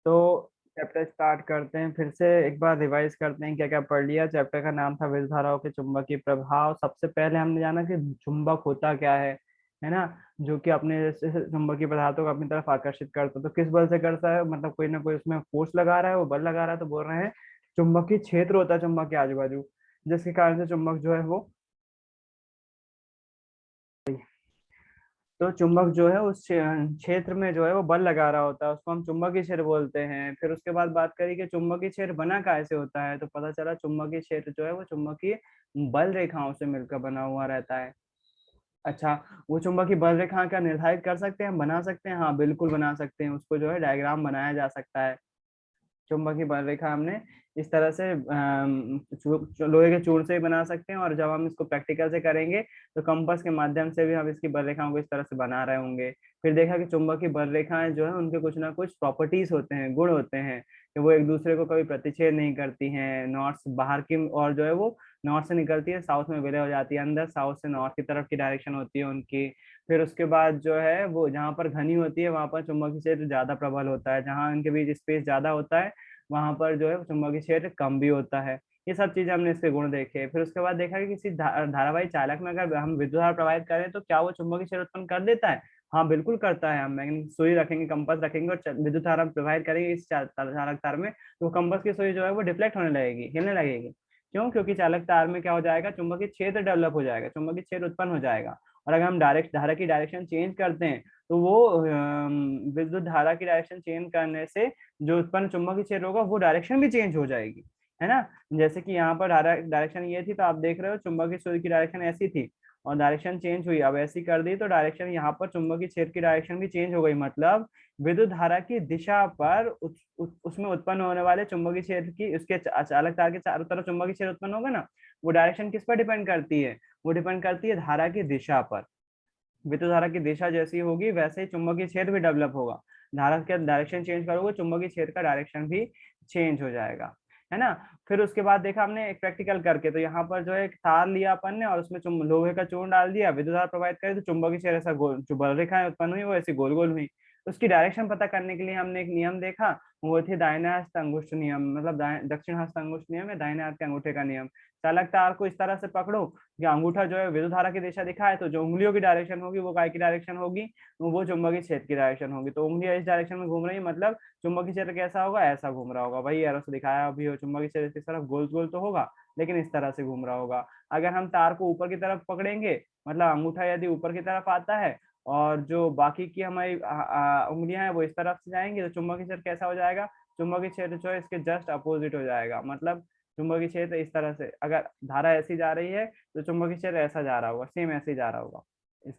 तो chapter start करते हैं, फिर से एक बार रिवाइज करते हैं क्या क्या पढ़ लिया। चैप्टर का नाम था विद्युत धाराओं के चुंबकीय प्रभाव। सबसे पहले हमने जाना कि चुंबक होता क्या है ना। जो कि अपने जैसे चुंबकीय पदार्थों को अपनी तरफ आकर्षित करता है। तो किस बल से करता है, मतलब कोई ना कोई उसमें फोर्स लगा रहा है, वो बल लगा रहा है, तो बोल रहे हैं चुंबकीय क्षेत्र होता है चुंबक के आजू बाजू, जिसके कारण से चुंबक जो है वो, तो चुंबक जो है उस क्षेत्र में जो है वो बल लगा रहा होता है, उसको हम चुंबकीय क्षेत्र बोलते हैं। फिर उसके बाद बात करी कि चुंबकीय क्षेत्र बना कैसे होता है, तो पता चला चुंबकीय क्षेत्र जो है वो चुंबकीय बल रेखाओं से मिलकर बना हुआ रहता है। अच्छा, वो चुंबकीय बल रेखा क्या निर्धारित कर सकते हैं, बना सकते हैं? हाँ बिल्कुल बना सकते हैं, उसको जो है डायग्राम बनाया जा सकता है। चुंबकीय बल रेखा हमने इस तरह से लोहे के चूर्ण से भी बना सकते हैं, और जब हम इसको प्रैक्टिकल से करेंगे तो कंपास के माध्यम से भी हम इसकी बल रेखाओं को इस तरह से बना रहे होंगे। फिर देखा कि चुंबकीय बल रेखाएं जो है उनके कुछ ना कुछ प्रॉपर्टीज होते हैं, गुण होते हैं, कि वो एक दूसरे को कभी प्रतिच्छेद नहीं करती हैं। नॉर्थ बाहर की और जो है वो नॉर्थ से निकलती है, साउथ में विलय हो जाती है अंदर, साउथ से नॉर्थ की तरफ की डायरेक्शन होती है उनकी। फिर उसके बाद जो है वो जहाँ पर घनी होती है वहां पर चुंबकीय क्षेत्र ज्यादा प्रबल होता है, जहाँ इनके बीच स्पेस ज्यादा होता है वहां पर जो है चुंबकीय क्षेत्र कम भी होता है। ये सब चीजें हमने इसके गुण देखे। फिर उसके बाद देखा कि किसी धारावाही चालक में अगर हम विद्युत धारा प्रवाहित करें तो क्या वो चुंबकीय क्षेत्र उत्पन्न कर देता है? हाँ बिल्कुल करता है। हम मैग्नेटिक सुई रखेंगे, कंपास रखेंगे और विद्युत धारा प्रवाहित करेंगे इस चालक तार में, तो कंपास की सुई जो है वो डिफ्लेक्ट होने लगेगी, हिलने लगेगी। क्यों? क्योंकि चालक तार में क्या हो जाएगा, चुंबकीय क्षेत्र डेवलप हो जाएगा, चुंबकीय क्षेत्र उत्पन्न हो जाएगा। और अगर हम डायरेक्ट धारा की डायरेक्शन चेंज करते हैं तो वो विद्युत धारा की डायरेक्शन चेंज करने से जो उत्पन्न चुंबकीय क्षेत्र होगा वो डायरेक्शन भी चेंज हो जाएगी, है ना। जैसे कि यहाँ पर डायरेक्शन ये थी, तो आप देख रहे हो चुंबकीय सूर्य की डायरेक्शन ऐसी थी और डायरेक्शन चेंज हुई, अब ऐसी कर दी तो डायरेक्शन यहाँ पर चुंबकीय क्षेत्र की डायरेक्शन भी चेंज हो गई। मतलब विद्युत धारा की दिशा पर उसमें उत्पन्न होने वाले चुंबकीय क्षेत्र की, उसके चालक तार के चारों तरफ चुंबकीय क्षेत्र उत्पन्न होगा ना, वो डायरेक्शन किस पर डिपेंड करती है? वो डिपेंड करती है धारा की दिशा पर। विद्युत धारा की दिशा जैसी होगी वैसे ही चुंबकीय क्षेत्र भी डेवलप होगा। धारा का डायरेक्शन चेंज करोगे चुंबकीय क्षेत्र का डायरेक्शन भी चेंज हो जाएगा, है ना। फिर उसके बाद देखा हमने एक प्रैक्टिकल करके, तो यहाँ पर जो है एक तार लिया अपन ने और उसमें लोहे का चूर्ण डाल दिया, विद्युत धारा प्रवाहित करे तो चुंबकीय क्षेत्र ऐसा गोल, जो बल रेखाएं उत्पन्न हुई वो ऐसी गोल गोल हुई। उसकी डायरेक्शन पता करने के लिए हमने एक नियम देखा, वो थी दाहिने हस्त अंगुष्ठ नियम, मतलब दक्षिण हस्त अंगुष्ठ नियम है, दाहिने हाथ के अंगूठे का नियम। चालक तार को इस तरह से पकड़ो कि अंगूठा जो है विद्युत धारा की दिशा दिखाए, तो जो उंगलियों की डायरेक्शन होगी वो काय की डायरेक्शन होगी, वो चुंबकीय क्षेत्र की डायरेक्शन होगी। तो उंगलियां इस डायरेक्शन में घूम रही है, मतलब चुंबकीय क्षेत्र कैसा होगा, ऐसा घूम रहा होगा। वही एरो से दिखाया अभी हो, चुंबकीय क्षेत्र इस तरफ गोल गोल तो होगा लेकिन इस तरह से घूम रहा होगा। अगर हम तार को ऊपर की तरफ पकड़ेंगे, मतलब अंगूठा यदि ऊपर की तरफ आता है और जो बाकी की हमारी उंगलियां हैं वो इस तरफ से जाएंगी, तो चुंबकीय क्षेत्र कैसा हो जाएगा? चुंबकीय क्षेत्र जो है इसके जस्ट अपोजिट हो जाएगा। मतलब चुंबकीय क्षेत्र इस तरह से, अगर धारा ऐसी जा रही है तो चुंबकीय क्षेत्र ऐसा जा रहा होगा, सेम ऐसे ही जा रहा होगा,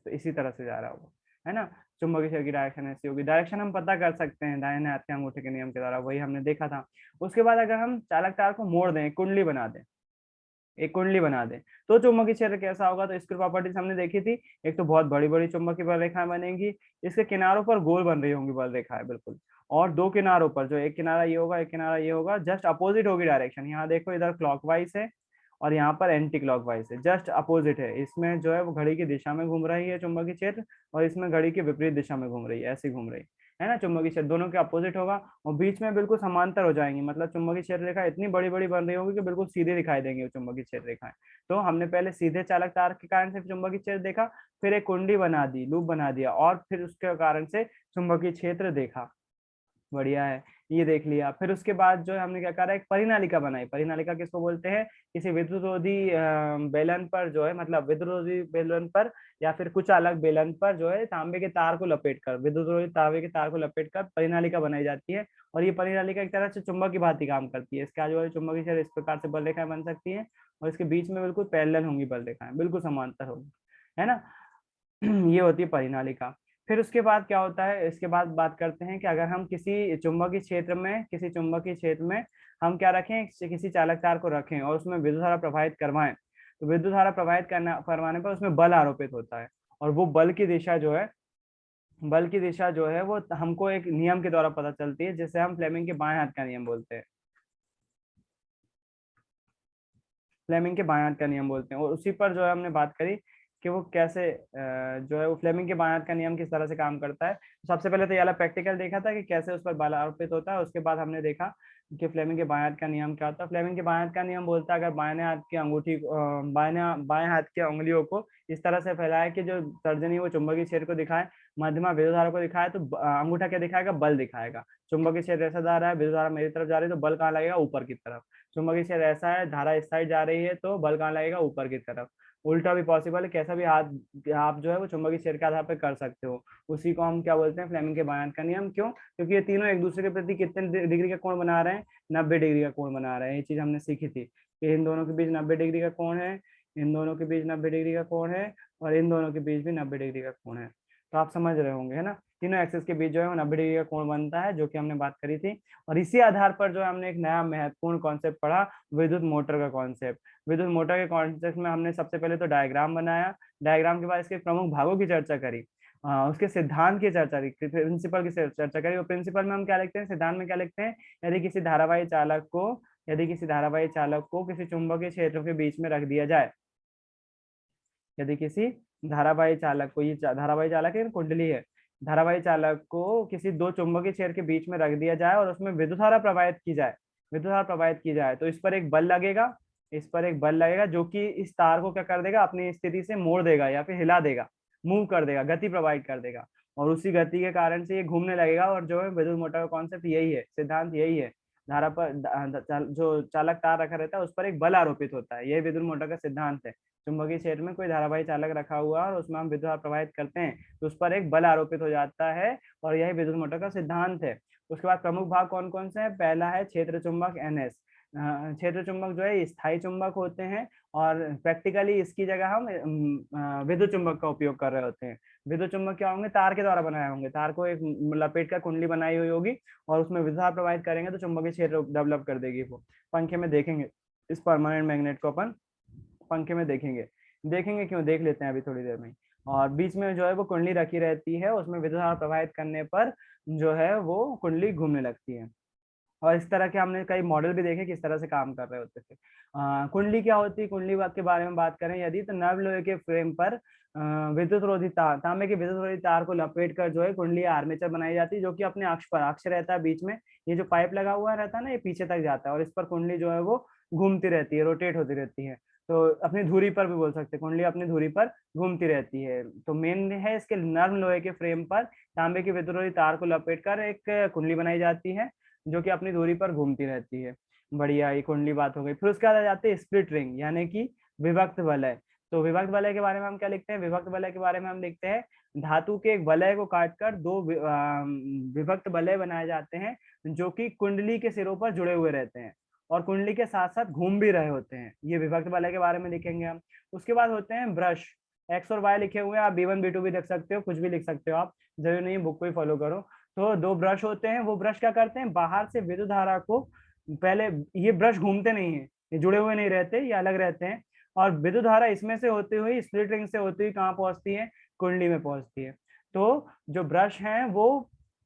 इसी तरह से जा रहा होगा, है ना। चुंबकीय क्षेत्र की डायरेक्शन ऐसी होगी। डायरेक्शन हम पता कर सकते हैं दाहिने हाथ के अंगूठे के नियम के द्वारा, वही हमने देखा था। उसके बाद अगर हम चालक तार को मोड़ दें, कुंडली बना दें, एक कुंडली बना दें, तो चुंबकीय क्षेत्र कैसा होगा? तो इसकी प्रॉपर्टीज हमने देखी थी। एक तो बहुत बड़ी बड़ी चुंबकीय बल रेखाएं बनेंगी, इसके किनारों पर गोल बन रही होंगी बल रेखाएं बिल्कुल, और दो किनारों पर, जो एक किनारा ये होगा एक किनारा ये होगा, जस्ट अपोजिट होगी डायरेक्शन। यहाँ देखो इधर क्लॉकवाइज है और यहाँ पर एंटी क्लॉकवाइज है, जस्ट अपोजिट है। इसमें जो है वो घड़ी की दिशा में घूम रही है चुंबकीय क्षेत्र, और इसमें घड़ी की विपरीत दिशा में घूम रही है, ऐसी घूम रही है ना। चुंबकीय क्षेत्र दोनों के अपोजिट होगा और बीच में बिल्कुल समांतर हो जाएंगी, मतलब चुंबकीय क्षेत्र रेखा इतनी बड़ी बड़ी बन रही होगी कि बिल्कुल सीधे दिखाई देंगे वो चुंबकीय क्षेत्र रेखाएं। तो हमने पहले सीधे चालक तार के कारण से चुंबकीय क्षेत्र देखा, फिर एक कुंडी बना दी, लूप बना दिया, और फिर उसके कारण से चुंबकीय क्षेत्र देखा। बढ़िया है, ये देख लिया। फिर उसके बाद जो है हमने क्या करा, एक परिनालिका बनाई। परिनालिका किसको बोलते हैं? किसी विद्युतरोधी बेलन पर जो है, मतलब विद्युतरोधी बेलन पर या फिर कुछ अलग बेलन पर जो है तांबे के तार को लपेट कर, विद्युतरोधी तांबे के तार को लपेट कर परिनालिका बनाई जाती है। और ये परिनालिका एक तरह से चुंबक की भांति काम करती है। इसके आजू बाजू चुंबकीय क्षेत्र इस प्रकार से बल रेखाएं बन सकती है, और इसके बीच में बिल्कुल पैरेलल होंगी बल रेखाएं, बिल्कुल समांतर होंगी, है ना। ये होती है परिनालिका। फिर उसके बाद क्या होता है, इसके बाद बात करते हैं कि अगर हम किसी चुंबकीय क्षेत्र में हम क्या रखें, किसी चालक तार को रखें और उसमें विद्युत धारा प्रवाहित करवाएं, तो विद्युत धारा प्रवाहित करवाने पर उसमें बल आरोपित होता है। और वो बल की दिशा जो है वो हमको एक नियम के द्वारा पता चलती है, जिसे हम फ्लेमिंग के बाएं हाथ का नियम बोलते हैं। फ्लेमिंग के बाएं हाथ का नियम बोलते हैं। और उसी पर जो है हमने बात करी कि वो कैसे जो है वो फ्लेमिंग के बाएं हाथ का नियम किस तरह से काम करता है। तो सबसे पहले तो ये वाला प्रैक्टिकल देखा था कि कैसे उस पर बल आरोपित होता है, उसके बाद हमने देखा कि फ्लेमिंग के बाएं हाथ का नियम क्या होता है। फ्लेमिंग के बाएं हाथ का नियम बोलता है अगर बाएं हाथ की अंगूठी बाएं हाथ की उंगलियों को इस तरह से फैलाए कि जो तर्जनी वो चुंबकीय क्षेत्र को दिखाए, मध्यमा विद्युत धारा को दिखाए, तो अंगूठा क्या दिखाएगा, बल दिखाएगा। चुंबकीय क्षेत्र ऐसा जा रहा है, विद्युत धारा मेरी तरफ जा रही है, तो बल कहाँ लगेगा, ऊपर की तरफ। चुंबकीय क्षेत्र ऐसा है, धारा इस साइड जा रही है, तो बल कहाँ लगेगा, ऊपर की तरफ। उल्टा भी पॉसिबल है, कैसा भी हाथ आप जो है वो चुंबकीय क्षेत्र के आधार पर कर सकते हो। उसी को हम क्या बोलते हैं, फ्लेमिंग के बाएं हाथ का नियम। क्यों? क्योंकि ये तीनों एक दूसरे के प्रति कितने डिग्री का कोण बना रहे हैं, 90 डिग्री का कोण बना रहे हैं। ये चीज हमने सीखी थी कि इन दोनों के बीच 90 डिग्री का कोण है, इन दोनों के बीच 90 डिग्री का कोण है, और इन दोनों के बीच भी 90 डिग्री का कोण है। तो आप समझ रहे होंगे, है ना। तीनों एक्सिस के बीच जो है वो 90 डिग्री का कोण बनता है, जो कि हमने बात करी थी। और इसी आधार पर जो हमने एक नया महत्वपूर्ण कॉन्सेप्ट पढ़ा, विद्युत मोटर का कॉन्सेप्ट। विद्युत मोटर के कॉन्सेप्ट में हमने सबसे पहले तो डायग्राम बनाया, डायग्राम के बाद इसके प्रमुख भागों की चर्चा करी, उसके सिद्धांत की चर्चा की, प्रिंसिपल की चर्चा करी। और प्रिंसिपल में हम क्या लिखते हैं, सिद्धांत में क्या लिखते हैं, यदि किसी धारावाही चालक को किसी चुंबकीय क्षेत्र के बीच में रख दिया जाए, यदि किसी धारावाही चालक को, ये धारावाही चालक है, कुंडली है, धारावाही चालक को किसी दो चुंबकीय क्षेत्र के बीच में रख दिया जाए और उसमें विद्युत धारा प्रवाहित की जाए, तो इस पर एक बल लगेगा, जो कि इस तार को क्या कर देगा, अपनी स्थिति से मोड़ देगा या फिर हिला देगा, मूव कर देगा, गति प्रोवाइड कर देगा। और उसी गति के कारण से ये घूमने लगेगा। और जो है विद्युत मोटर का कॉन्सेप्ट यही है, सिद्धांत यही है। धारा पर जो चालक तार रखा रहता है उस पर एक बल आरोपित होता है, यही विद्युत मोटर का सिद्धांत है। चुंबकीय क्षेत्र में कोई धारावाही चालक रखा हुआ है और उसमें हम विद्युत धारा प्रवाहित करते हैं, तो उस पर एक बल आरोपित हो जाता है, और यही विद्युत मोटर का सिद्धांत है। उसके बाद प्रमुख भाग कौन कौन से हैं, पहला है क्षेत्र चुंबक, एनएस। क्षेत्र चुंबक जो है स्थायी चुंबक होते हैं, और प्रैक्टिकली इसकी जगह हम विद्युत चुंबक का उपयोग कर रहे होते हैं। विद्युत चुंबक क्या होंगे, तार के द्वारा बनाए होंगे, तार को एक लपेट कर कुंडली बनाई हुई होगी, और उसमें विद्युत धारा प्रवाहित करेंगे तो चुंबकीय क्षेत्र डेवलप कर देगी वो। पंखे में देखेंगे इस परमानेंट मैग्नेट को, अपन पंखे में देखेंगे क्यों, देख लेते हैं अभी थोड़ी देर में। और बीच में जो है वो कुंडली रखी रहती है, उसमें विद्युत धारा प्रवाहित करने पर जो है वो कुंडली घूमने लगती है। और इस तरह के हमने कई मॉडल भी देखे किस तरह से काम कर रहे होते थे। कुंडली क्या होती है, कुंडली के बारे में बात करें यदि, तो नर्व लोहे के फ्रेम पर विद्युत रोधी तार, तांबे के विद्युत रोधी तार को लपेट कर जो है कुंडली आर्मेचर बनाई जाती है, जो कि अपने अक्ष रहता है बीच में। ये जो पाइप लगा हुआ रहता है ना, ये पीछे तक जाता है, और इस पर कुंडली जो है वो घूमती रहती है, रोटेट होती रहती है। तो अपनी धुरी पर भी बोल सकते हैं, कुंडली अपनी धुरी पर घूमती रहती है। तो मेन है इसके नर्म लोहे के फ्रेम पर तांबे के विद्युत रोधी तार को लपेट कर एक कुंडली बनाई जाती है, जो कि अपनी दूरी पर घूमती रहती है। बढ़िया, ये कुंडली बात हो गई। फिर उसके बाद आ जाते हैं स्प्लिट रिंग, यानी कि विभक्त वलय। तो विभक्त वलय के बारे में हम क्या लिखते हैं, विभक्त वलय के बारे में हम लिखते हैं धातु के एक वलय को काटकर दो विभक्त वलय बनाए जाते हैं, जो कि कुंडली के सिरों पर जुड़े हुए रहते हैं और कुंडली के साथ साथ घूम भी रहे होते हैं। ये विभक्त वलय के बारे में लिखेंगे हम। उसके बाद होते हैं ब्रश, एक्स और वाई लिखे हुए हैं, आप B1 B2 भी लिख सकते हो, कुछ भी लिख सकते हो आप, जरूरी नहीं बुक को ही फॉलो करो। तो दो ब्रश होते हैं, वो ब्रश क्या करते हैं, बाहर से विद्युत धारा को, पहले ये ब्रश घूमते नहीं है, ये जुड़े हुए नहीं रहते, ये अलग रहते हैं, और विद्युत धारा इसमें से होती हुई स्प्लिट रिंग से होती हुई कहाँ पहुंचती है, कुंडली में पहुंचती है। तो जो ब्रश हैं वो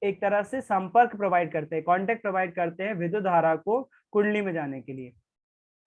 एक तरह से संपर्क प्रोवाइड करते हैं, कॉन्टेक्ट प्रोवाइड करते हैं विद्युत धारा को कुंडली में जाने के लिए,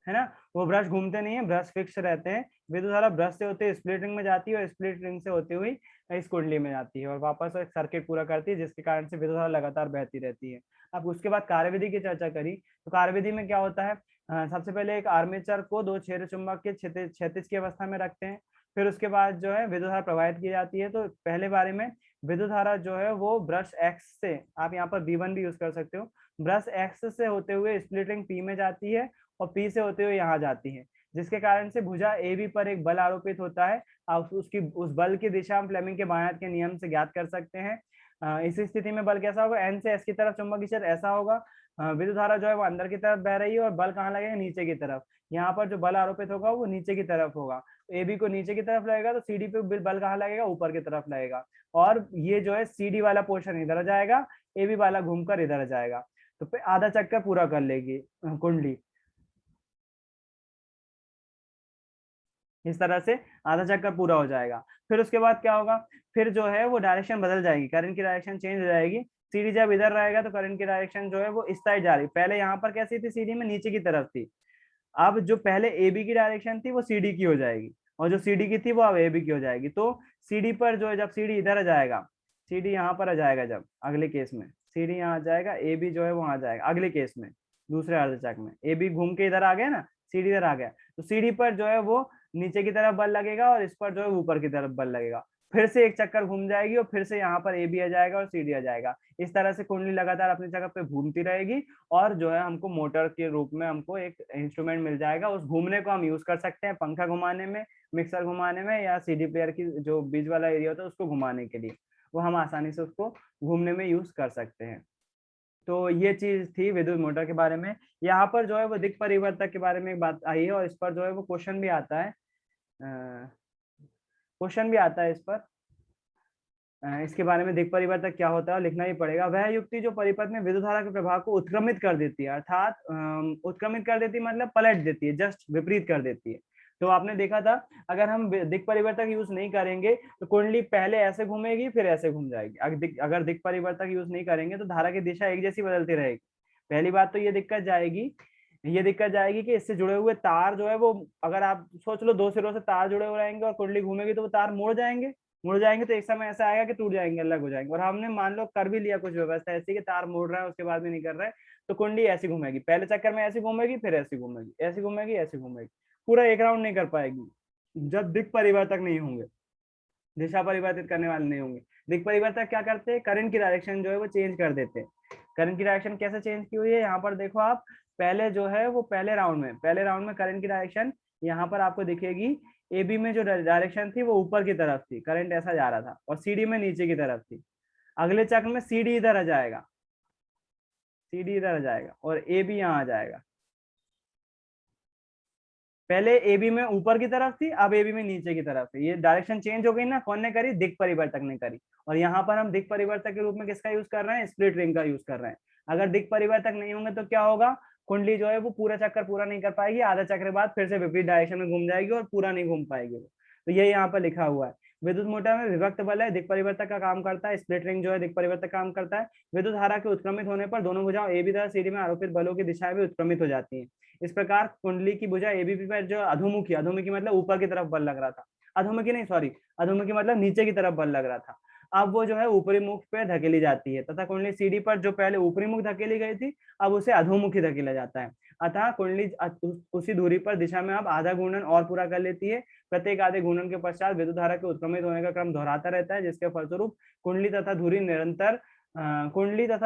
है ना। वो ब्रश घूमते नहीं है, ब्रश फिक्स रहते हैं। विद्युत धारा ब्रश से होते हुए स्प्लिट रिंग में जाती है, और स्प्लिट रिंग से होती हुई इस कुंडली में जाती है, और वापस एक सर्किट पूरा करती है, जिसके कारण से विद्युत धारा लगातार बहती रहती है। अब उसके बाद कार्यविधि की चर्चा करी, तो कार्यविधि में क्या होता है, सबसे पहले एक आर्मेचर को दो क्षेत्र चुंबक के क्षैतिज की अवस्था में रखते हैं। फिर उसके बाद जो है विद्युत धारा प्रवाहित की जाती है। तो पहले बारे में विद्युत धारा जो है वो ब्रश एक्स से, आप यहाँ पर B1 भी यूज कर सकते हो, ब्रश एक्स से होते हुए स्प्लिट रिंग P में जाती है, और P से होते हुए यहाँ जाती है, जिसके कारण से भुजा AB पर एक बल आरोपित होता है। आप उसकी उस बल की दिशा हम फ्लेमिंग के बाएं हाथ के नियम से ज्ञात कर सकते हैं। इस स्थिति में बल कैसा होगा, N से S की तरफ चुंबकीय क्षेत्र ऐसा होगा, विद्युत धारा जो है वो अंदर की तरफ बह रही है, और बल कहाँ लगेगा, नीचे की तरफ। यहाँ पर जो बल आरोपित होगा वो नीचे की तरफ होगा, AB को नीचे की तरफ लगेगा, तो CD पे बल कहाँ लगेगा, ऊपर की तरफ लगेगा। और ये जो है CD वाला पोर्शन इधर जाएगा, AB वाला घूमकर इधर जाएगा, तो फिर आधा चक्कर पूरा कर लेगी कुंडली। इस तरह से आधा चक्कर पूरा हो जाएगा। फिर उसके बाद क्या होगा, फिर जो है वो डायरेक्शन बदल जाएगी, करंट की डायरेक्शन चेंज हो जाएगी। सीडी जब इधर रहेगा तो करंट की डायरेक्शन जो है वो इस साइड जा रही, पहले यहाँ पर कैसी थी, सीडी में नीचे की तरफ थी, अब जो पहले AB की डायरेक्शन थी वो CD की हो जाएगी, और जो सी डी की थी वो अब ए बी की हो जाएगी। तो सी डी पर जो है, जब सी डी इधर आ जाएगा, सी डी यहाँ पर आ जाएगा, जब अगले केस में सी डी यहाँ आ जाएगा, ए बी जो है वो आ जाएगा अगले केस में, दूसरे अर्धचक्र में ए बी घूम के इधर आ गया ना, सी डी इधर आ गया, तो सी डी पर जो है वो नीचे की तरफ बल लगेगा और इस पर जो है ऊपर की तरफ बल लगेगा। फिर से एक चक्कर घूम जाएगी और फिर से यहाँ पर ए बी आ जाएगा और सी डी आ जाएगा। इस तरह से कुंडली लगातार अपनी जगह पे घूमती रहेगी और जो है हमको मोटर के रूप में हमको एक इंस्ट्रूमेंट मिल जाएगा। उस घूमने को हम यूज कर सकते हैं पंखा घुमाने में, मिक्सर घुमाने में, या सीडी प्लेयर की जो बीच वाला एरिया होता है उसको घुमाने के लिए, वो हम आसानी से उसको घूमने में यूज कर सकते हैं। तो ये चीज थी विद्युत मोटर के बारे में। यहाँ पर जो है वो दिक् परिवर्तक के बारे में एक बात आई है और इस पर जो है वो क्वेश्चन भी आता है, क्वेश्चन भी आता है इस पर। इसके बारे में दिक् परिवर्तक क्या होता है लिखना ही पड़ेगा। वह युक्ति जो परिपथ में विद्युत धारा के प्रभाव को उत्क्रमित कर देती है, अर्थात उत्क्रमित कर देती है मतलब पलट देती है, जस्ट विपरीत कर देती है। तो आपने देखा था अगर हम दिक् परिवर्तक यूज नहीं करेंगे तो कुंडली पहले ऐसे घूमेगी फिर ऐसे घूम जाएगी। अगर दिक् परिवर्तक यूज नहीं करेंगे तो धारा की दिशा एक जैसी बदलती रहेगी। पहली बात तो ये दिक्कत जाएगी कि इससे जुड़े हुए तार जो है वो, अगर आप सोच लो 2 सिरों से तार जुड़े हुए रहेंगे और कुंडली घूमेगी तो वो तार मुड़ जाएंगे तो एक समय ऐसा आएगा कि टूट जाएंगे, अलग हो जाएंगे। और हमने मान लो कर भी लिया कुछ व्यवस्था ऐसी कि तार मुड़ रहा है उसके बाद में नहीं कर रहा है, तो कुंडली ऐसी घूमेगी, पहले चक्कर में ऐसी घूमेगी, फिर ऐसी घूमेगी, ऐसी घूमेगी, ऐसी घूमेगी, पूरा एक राउंड नहीं कर पाएगी जब दिक् परिवर्तक नहीं होंगे, दिशा परिवर्तित करने वाले नहीं होंगे। दिक् परिवर्तक क्या करते हैं, करंट की डायरेक्शन जो है वो चेंज कर देते हैं। करंट की डायरेक्शन कैसे चेंज की हुई है, यहाँ पर देखो आप, पहले जो है वो पहले राउंड में करंट की डायरेक्शन यहाँ पर आपको दिखेगी। ए बी में जो डायरेक्शन थी वो ऊपर की तरफ थी, करंट ऐसा जा रहा था, और सी डी में नीचे की तरफ थी। अगले चक्र में सी डी इधर आ जाएगा, सी डी इधर आ जाएगा और ए बी यहाँ आ जाएगा। पहले ए बी में ऊपर की तरफ थी, अब ए बी में नीचे की तरफ है। ये डायरेक्शन चेंज हो गई ना, कौन ने करी, दिक् परिवर्तक ने करी। और यहाँ पर हम दिक् परिवर्तक के रूप में किसका यूज कर रहे हैं, स्प्लिट रिंग का यूज कर रहे हैं। अगर दिक् परिवर्तक नहीं होंगे तो क्या होगा, कुंडली जो है वो पूरा चक्कर पूरा नहीं कर पाएगी, आधा चक्र बाद फिर से विपरीत डायरेक्शन में घूम जाएगी और पूरा नहीं घूम पाएगी। तो ये यहाँ पर लिखा हुआ है। विद्युत मोटर में विभक्त बल है, दिक् परिवर्तक का काम करता है। स्प्लिट रिंग जो है दिक् परिवर्तक काम करता है। विद्युत धारा के उत्क्रमित होने पर दोनों भुजाओं ए बी तथा सी डी में आरोपित बलों की दिशाएं भी उत्क्रमित हो जाती हैं। इस प्रकार कुंडली की भुजा एबीपी पर जो अधोमुखी मतलब ऊपर की तरफ बल लग रहा था, अधोमुखी मतलब नीचे की तरफ बल लग रहा था, अब वो जो है ऊपरी मुख पे धकेली जाती है, तथा कुंडली सीडी पर जो पहले ऊपरी मुख धकेली गई थी अब उसे अधोमुखी धकेला जाता है। अतः कुंडली उसी दूरी पर दिशा में अब आधा घूर्णन और पूरा कर लेती है। प्रत्येक आधे घूर्णन के पश्चात विद्युत धारा के उत्क्रमित होने का क्रम दोहराता रहता है, जिसके फलस्वरूप कुंडली तथा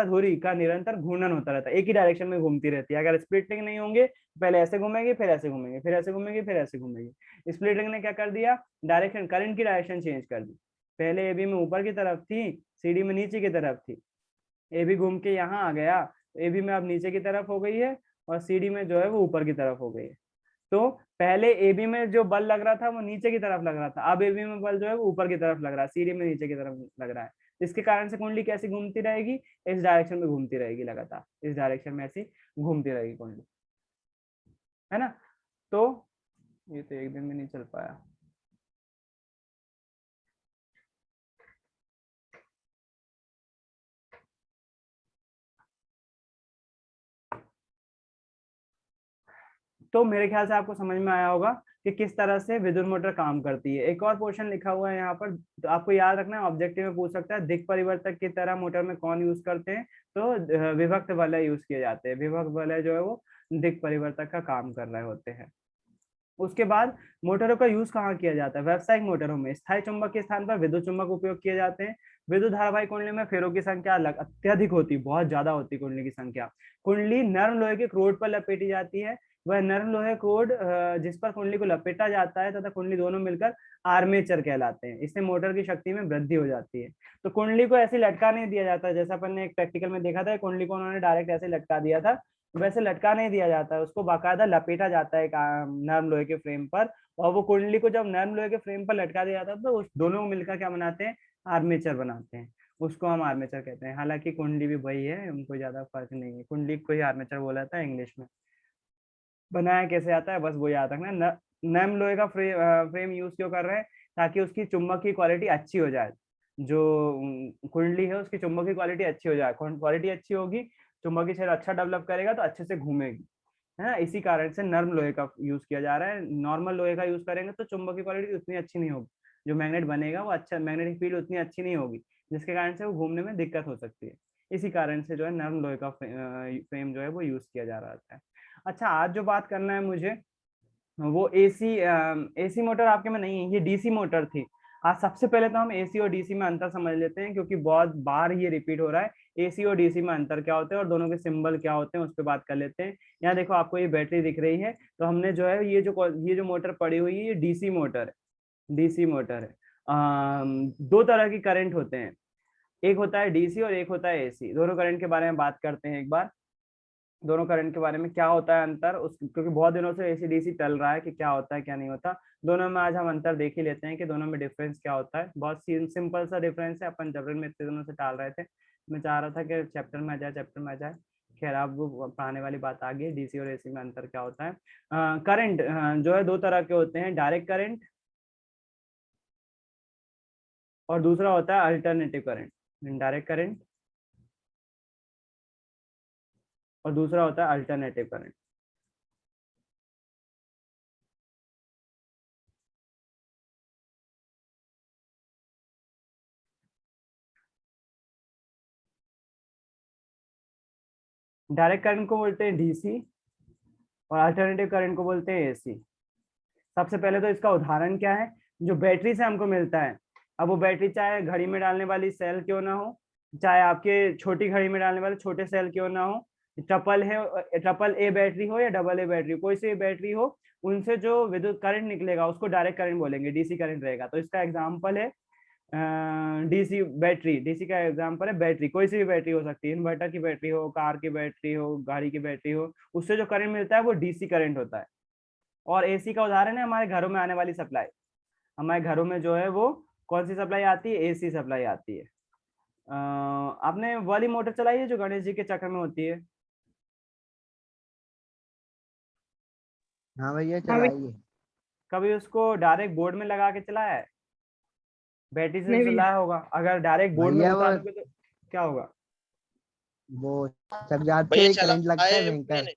धुरी का निरंतर घूर्णन होता रहता है, एक ही डायरेक्शन में घूमती रहती है। अगर स्प्लिटिंग नहीं होंगे, पहले ऐसे घूमेंगे, फिर ऐसे घूमेंगे, फिर ऐसे घूमेंगे, फिर ऐसे घूमेंगे। स्प्लिटिंग ने क्या कर दिया, डायरेक्शन, करंट की डायरेक्शन चेंज कर दी। पहले एबी में ऊपर की तरफ थी, सीडी में नीचे की तरफ थी, एबी घूम के यहाँ आ गया, एबी में अब नीचे की तरफ हो गई है और सीडी में जो है वो ऊपर की तरफ हो गई है। तो पहले एबी में जो बल लग रहा था वो नीचे की तरफ लग रहा था, अब एबी में बल जो है वो ऊपर की तरफ लग रहा है, सीडी में नीचे की तरफ लग रहा है। इसके कारण से कुंडली कैसी घूमती रहेगी, इस डायरेक्शन में घूमती रहेगी, लगातार इस डायरेक्शन में ऐसी घूमती रहेगी कुंडली, है ना। तो ये तो एक दिन में नहीं चल पाया। तो मेरे ख्याल से आपको समझ में आया होगा कि किस तरह से विद्युत मोटर काम करती है। एक और पोर्शन लिखा हुआ है यहाँ पर, तो आपको याद रखना है, ऑब्जेक्टिव में पूछ सकता है, दिक् परिवर्तक की तरह मोटर में कौन यूज करते हैं, तो विभक्त वलय यूज किए जाते हैं। विभक्त वलय जो है वो दिक् परिवर्तक का काम कर रहे होते हैं। उसके बाद मोटरों का यूज कहाँ किया जाता है, व्यावसायिक मोटरों में स्थायी चुंबक के स्थान पर विद्युत चुंबक उपयोग किए जाते हैं। विद्युत धारावाही कुंडली में फेरों की संख्या अत्यधिक होती, बहुत ज्यादा होती कुंडली की संख्या। कुंडली नर्म लोहे के क्रोड पर लपेटी जाती है, वह नर्म लोहे क्रोड जिस पर कुंडली को लपेटा जाता है तथा कुंडली दोनों मिलकर आर्मेचर कहलाते हैं। इससे मोटर की शक्ति में वृद्धि हो जाती है। तो कुंडली को ऐसे लटका नहीं दिया जाता, जैसा अपन ने एक प्रैक्टिकल में देखा था, कुंडली को उन्होंने डायरेक्ट ऐसे लटका दिया था, वैसे लटका नहीं दिया जाता है, उसको बाकायदा लपेटा जाता है एक नर्म लोहे के फ्रेम पर। और वो कुंडली को जब नर्म लोहे के फ्रेम पर लटका दिया जाता है तो उस दोनों को मिलकर क्या बनाते हैं, आर्मेचर बनाते हैं, उसको हम आर्मेचर कहते हैं। हालांकि कुंडली भी वही है, उनको ज्यादा फर्क नहीं है, कुंडली को ही आर्मेचर बोला जाता है इंग्लिश में। बनाया कैसे जाता है बस वो याद रखना। नर्म लोहे का फ्रेम यूज क्यों कर रहे हैं, ताकि उसकी चुंबक की क्वालिटी अच्छी हो जाए, जो कुंडली है उसकी चुंबक की क्वालिटी अच्छी हो जाए, क्वालिटी अच्छी होगी, चुंबकीय क्षेत्र अच्छा डेवलप करेगा तो अच्छे से घूमेगी। है ना, इसी कारण से नर्म लोहे का यूज किया जा रहा है। नॉर्मल लोहे का यूज करेंगे तो चुंबकीय क्वालिटी उतनी अच्छी नहीं होगी, जो मैग्नेट बनेगा वो अच्छा, मैग्नेटिक फील्ड उतनी अच्छी नहीं होगी, जिसके कारण से वो घूमने में दिक्कत हो सकती है। इसी कारण से जो है नर्म लोहे का फ्रेम जो है वो यूज किया जा रहा है। अच्छा, आज जो बात करना है मुझे वो एसी मोटर आपके में नहीं है, ये डीसी मोटर थी। आज सबसे पहले तो हम एसी और डीसी में अंतर समझ लेते हैं, क्योंकि बहुत बार ये रिपीट हो रहा है। एसी और डीसी में अंतर क्या होते हैं और दोनों के सिंबल क्या होते हैं उस पर बात कर लेते हैं। यहाँ देखो आपको ये बैटरी दिख रही है, तो हमने जो है ये जो मोटर पड़ी हुई है ये डीसी मोटर है, डीसी मोटर है। दो तरह की करंट होते हैं, एक होता है डीसी और एक होता है एसी। दोनों करंट के बारे में बात करते हैं एक बार। दोनों करंट के बारे में क्या होता है अंतर, उस क्योंकि बहुत दिनों से एसी डीसी चल रहा है कि क्या होता है क्या नहीं होता। दोनों में आज हम अंतर देख ही लेते हैं कि दोनों में डिफरेंस क्या होता है। बहुत सिंपल सा डिफरेंस है, अपन जबरन में इतने दिनों से टाल रहे थे। मैं चाह रहा था कि चैप्टर में आ जाए, चैप्टर में आ जाए। खैर, अब वो पढ़ाने वाली बात आ गई, डीसी और एसी में अंतर क्या होता है। करंट जो है दो तरह के होते हैं, डायरेक्ट करंट और दूसरा होता है अल्टरनेटिव करंट। डायरेक्ट करंट और दूसरा होता है अल्टरनेटिव करंट। डायरेक्ट करंट को बोलते हैं डीसी और अल्टरनेटिव करंट को बोलते हैं एसी। सबसे पहले तो इसका उदाहरण क्या है, जो बैटरी से हमको मिलता है। अब वो बैटरी चाहे घड़ी में डालने वाली सेल क्यों ना हो, चाहे आपके छोटी घड़ी में डालने वाले छोटे सेल क्यों ना हो, ट्रिपल ए बैटरी हो या डबल ए बैटरी, कोई सी बैटरी हो, उनसे जो विद्युत करंट निकलेगा उसको डायरेक्ट करंट बोलेंगे, डीसी करंट रहेगा। तो इसका एग्जाम्पल है डीसी बैटरी। डीसी का एग्जांपल है बैटरी, कोई सी भी बैटरी हो सकती है, इन्वर्टर की बैटरी हो, कार की बैटरी हो, गाड़ी की बैटरी हो, उससे जो करंट मिलता है वो डीसी करंट होता है। और एसी का उदाहरण है हमारे घरों में आने वाली सप्लाई। हमारे घरों में जो है वो कौन सी सप्लाई आती है, एसी सप्लाई आती है। आपने वाली मोटर चलाई है जो गणेश जी के चक्र में होती है? हाँ भैया चलाइए। कभी उसको डायरेक्ट बोर्ड में लगा के चलाया है? बैटरी से नहीं तो भैया। चलाया होगा, अगर डायरेक्ट बोर्ड में भैया घुसा दोगे तो क्या होगा? वो चक जाते भैया ही करंट लगता है चलाए भयंकर। मैंने।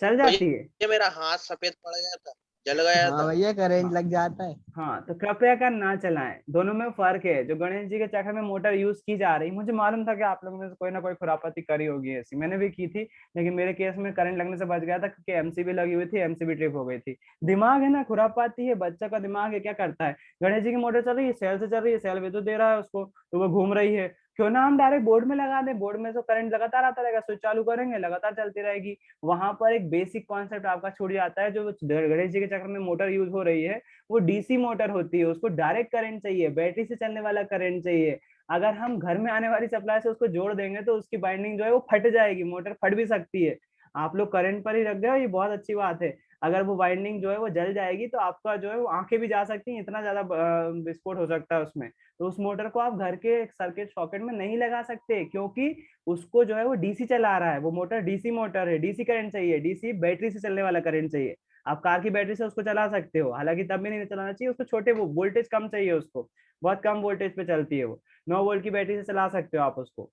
चल जाती है। भैया मेरा हाथ सफेद पड़ गया था, जल गया हाँ था। भैया करंट हाँ लग जाता है। हाँ, तो कृपया कर ना चलाएं, दोनों में फर्क है। जो गणेश जी के चक्र में मोटर यूज की जा रही, मुझे मालूम था कि आप लोगों में से कोई ना कोई खुरापाती करी होगी ऐसी, मैंने भी की थी। लेकिन मेरे केस में करंट लगने से बच गया था, क्योंकि एमसीबी लगी हुई थी, एमसीबी ट्रिप हो गई थी। दिमाग है ना, खुरापाती है, बच्चा का दिमाग है, क्या करता है। गणेश जी की मोटर चल रही है, सेल से चल रही है, सेल विद्युत दे रहा है उसको, तो वो घूम रही है। क्यों ना हम डायरेक्ट बोर्ड में लगा दें, बोर्ड में तो करंट लगातार आता रहेगा, स्विच चालू करेंगे लगातार चलती रहेगी। वहां पर एक बेसिक कॉन्सेप्ट आपका छूट जाता है। जो गणेश जी के चक्र में मोटर यूज हो रही है वो डीसी मोटर होती है, उसको डायरेक्ट करंट चाहिए, बैटरी से चलने वाला करंट चाहिए। अगर हम घर में आने वाली सप्लाई से उसको जोड़ देंगे तो उसकी बाइंडिंग जो है वो फट जाएगी, मोटर फट भी सकती है। आप लोग करंट पर ही रख गए हो, ये बहुत अच्छी बात है। अगर वो बाइंडिंग जो है वो जल जाएगी तो आपका जो है वो आंखें भी जा सकती हैं, इतना ज्यादा विस्फोट हो सकता है उसमें। तो उस मोटर को आप घर के सर्किट सॉकेट में नहीं लगा सकते, क्योंकि उसको जो है वो डीसी चला रहा है, वो मोटर डीसी मोटर है, डीसी करंट चाहिए, डीसी बैटरी से चलने वाला करंट चाहिए। आप कार की बैटरी से उसको चला सकते हो, हालांकि तब भी नहीं चलाना चाहिए उसको, छोटे वो वोल्टेज कम चाहिए उसको, बहुत कम वोल्टेज पे चलती है वो। 9 वोल्ट की बैटरी से चला सकते हो आप उसको।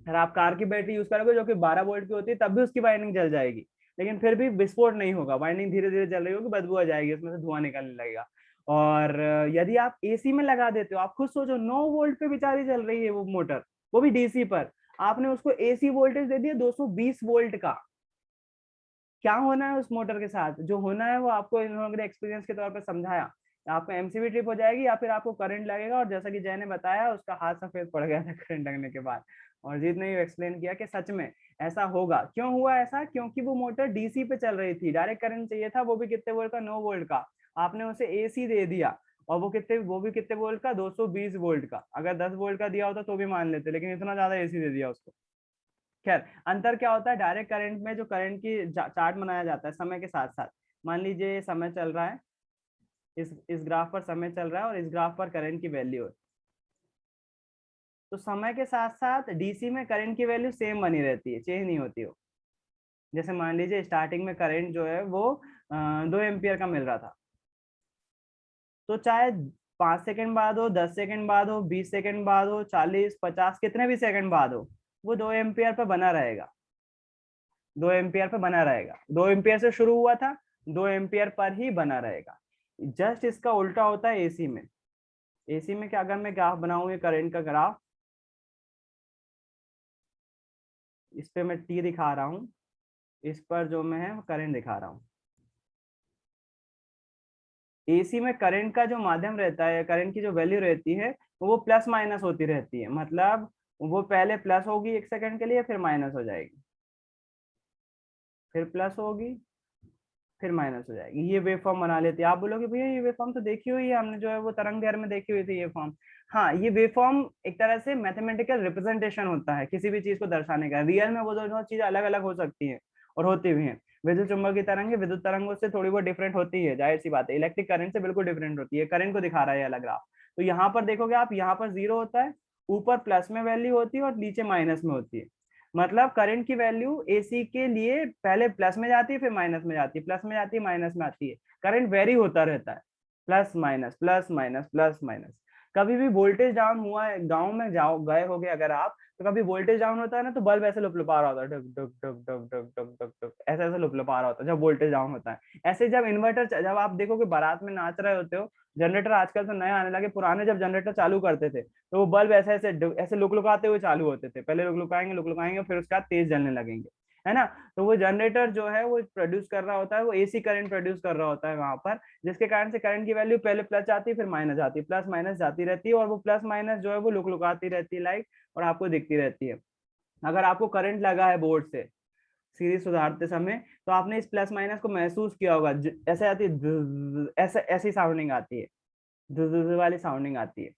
अगर आप कार की बैटरी यूज करोगे जो कि 12 वोल्ट की होती है, तब भी उसकी वाइंडिंग जल जाएगी, लेकिन फिर भी विस्फोट नहीं होगा, वाइंडिंग धीरे धीरे जल रही होगी, बदबू आ जाएगी, उसमें से धुआं निकलने लगेगा। और यदि आप एसी में लगा देते हो, आप खुद सोचो 9 वोल्ट पे बेचारी चल रही है वो मोटर, वो भी डीसी पर, आपने उसको एसी वोल्टेज दे दिया 220 वोल्ट का, क्या होना है उस मोटर के साथ? जो होना है वो आपको इन लोगों ने एक्सपीरियंस के तौर पर समझाया। आपको एमसीबी ट्रिप हो जाएगी या फिर आपको करंट लगेगा, और जैसा कि जय ने बताया उसका हाथ सफेद पड़ गया था करंट लगने के बाद। और जीत ने एक्सप्लेन किया कि सच में ऐसा होगा। क्यों हुआ ऐसा? क्योंकि वो मोटर डीसी पे चल रही थी, डायरेक्ट करंट चाहिए था, वो भी कितने वोल्ट का, 9 वोल्ट का। आपने उसे एसी दे दिया, और वो भी कितने वोल्ट का, 220 वोल्ट का। अगर 10 वोल्ट का दिया होता तो भी मान लेते, लेकिन इतना ज्यादा एसी दे दिया उसको। खैर, अंतर क्या होता है डायरेक्ट करंट में? जो करंट की चार्ट बनाया जाता है समय के साथ साथ। मान लीजिए समय चल रहा है, इस ग्राफ पर समय चल रहा है और इस ग्राफ पर करंट की वैल्यू है। तो समय के साथ साथ डीसी में करंट की वैल्यू सेम बनी रहती है, चेंज नहीं होती हो। जैसे मान लीजिए स्टार्टिंग में करंट जो है वो 2 एम्पियर का मिल रहा था, तो चाहे 5 सेकंड बाद हो, 10 सेकंड बाद हो, 20 सेकंड बाद हो, 40 50 कितने भी सेकंड बाद हो, वो 2 एम्पियर पर बना रहेगा। 2 एम्पियर पे बना रहेगा, 2 एम्पियर से शुरू हुआ था, 2 एम्पियर पर ही बना रहेगा। जस्ट इसका उल्टा होता है एसी में। एसी में क्या, अगर मैं ग्राफ बनाऊं ये करंट का ग्राफ, इस पे मैं टी दिखा रहा हूँ, इस पर जो मैं है करंट दिखा रहा हूँ। एसी में करंट का जो माध्यम रहता है, करंट की जो वैल्यू रहती है वो प्लस माइनस होती रहती है, मतलब वो पहले प्लस होगी 1 सेकंड के लिए, फिर माइनस हो जाएगी, फिर प्लस होगी, फिर माइनस हो जाएगी। ये वेव फॉर्म बना लेती है। आप बोलोगे भैया ये वेव फॉर्म तो देखी हुई है हमने, जो है वो तरंग दैर्ध्य में देखी हुई थी ये फॉर्म। हाँ, ये वेव फॉर्म एक तरह से मैथमेटिकल रिप्रेजेंटेशन होता है किसी भी चीज को दर्शाने का। रियल में वो दोनों चीजें अलग अलग हो सकती हैं और होती भी हैं। विद्युत चुंबकीय तरंगे विद्युत तरंगों से थोड़ी बहुत डिफरेंट होती है, जाहिर सी बात है। इलेक्ट्रिक करंट से बिल्कुल डिफरेंट होती है, करंट को दिखा रहा है अलग ग्राफ। तो यहाँ पर देखोगे आप, यहाँ पर 0 होता है, ऊपर प्लस में वैल्यू होती है और नीचे माइनस में होती है। मतलब करंट की वैल्यू एसी के लिए पहले प्लस में जाती है, फिर माइनस में जाती है, प्लस में जाती है, माइनस में आती है। करंट वेरी होता रहता है, plus minus plus minus plus minus. कभी भी वोल्टेज डाउन हुआ है, गांव में जाओ गए होगे अगर आप, तो कभी वोल्टेज डाउन होता है ना, तो बल्ब ऐसे लुपलुपा रहा होता है, डग डग डग डग डग डग डग डग, ऐसे ऐसे लुपलुपा रहा होता है जब वोल्टेज डाउन होता है। ऐसे जब इन्वर्टर, जब आप देखोगे बारात में नाच रहे होते हो, जनरेटर आजकल तो नए आने लगे, पुराने जब जनरेटर चालू करते थे तो वो बल्ब ऐसे ऐसे ऐसे लुकलुकाते हुए चालू होते थे। पहले लुकलुकाएंगे लुकलुकाएंगे, फिर उसके बाद तेज जलने लगेंगे, है ना। तो वो जनरेटर जो है वो प्रोड्यूस कर रहा होता है, वो एसी करंट प्रोड्यूस कर रहा होता है वहां पर, जिसके कारण से करंट की वैल्यू पहले प्लस जाती है, फिर माइनस जाती है, प्लस माइनस जाती रहती है, और वो प्लस माइनस जो है वो लुकलुकाती रहती है लाइट, और आपको दिखती रहती है। अगर आपको करंट लगा है बोर्ड से सीरीज सुधारते समय, तो आपने इस प्लस माइनस को महसूस किया होगा, ऐसे आती है, ऐसे ऐसी साउंडिंग आती है, वाली साउंडिंग आती है,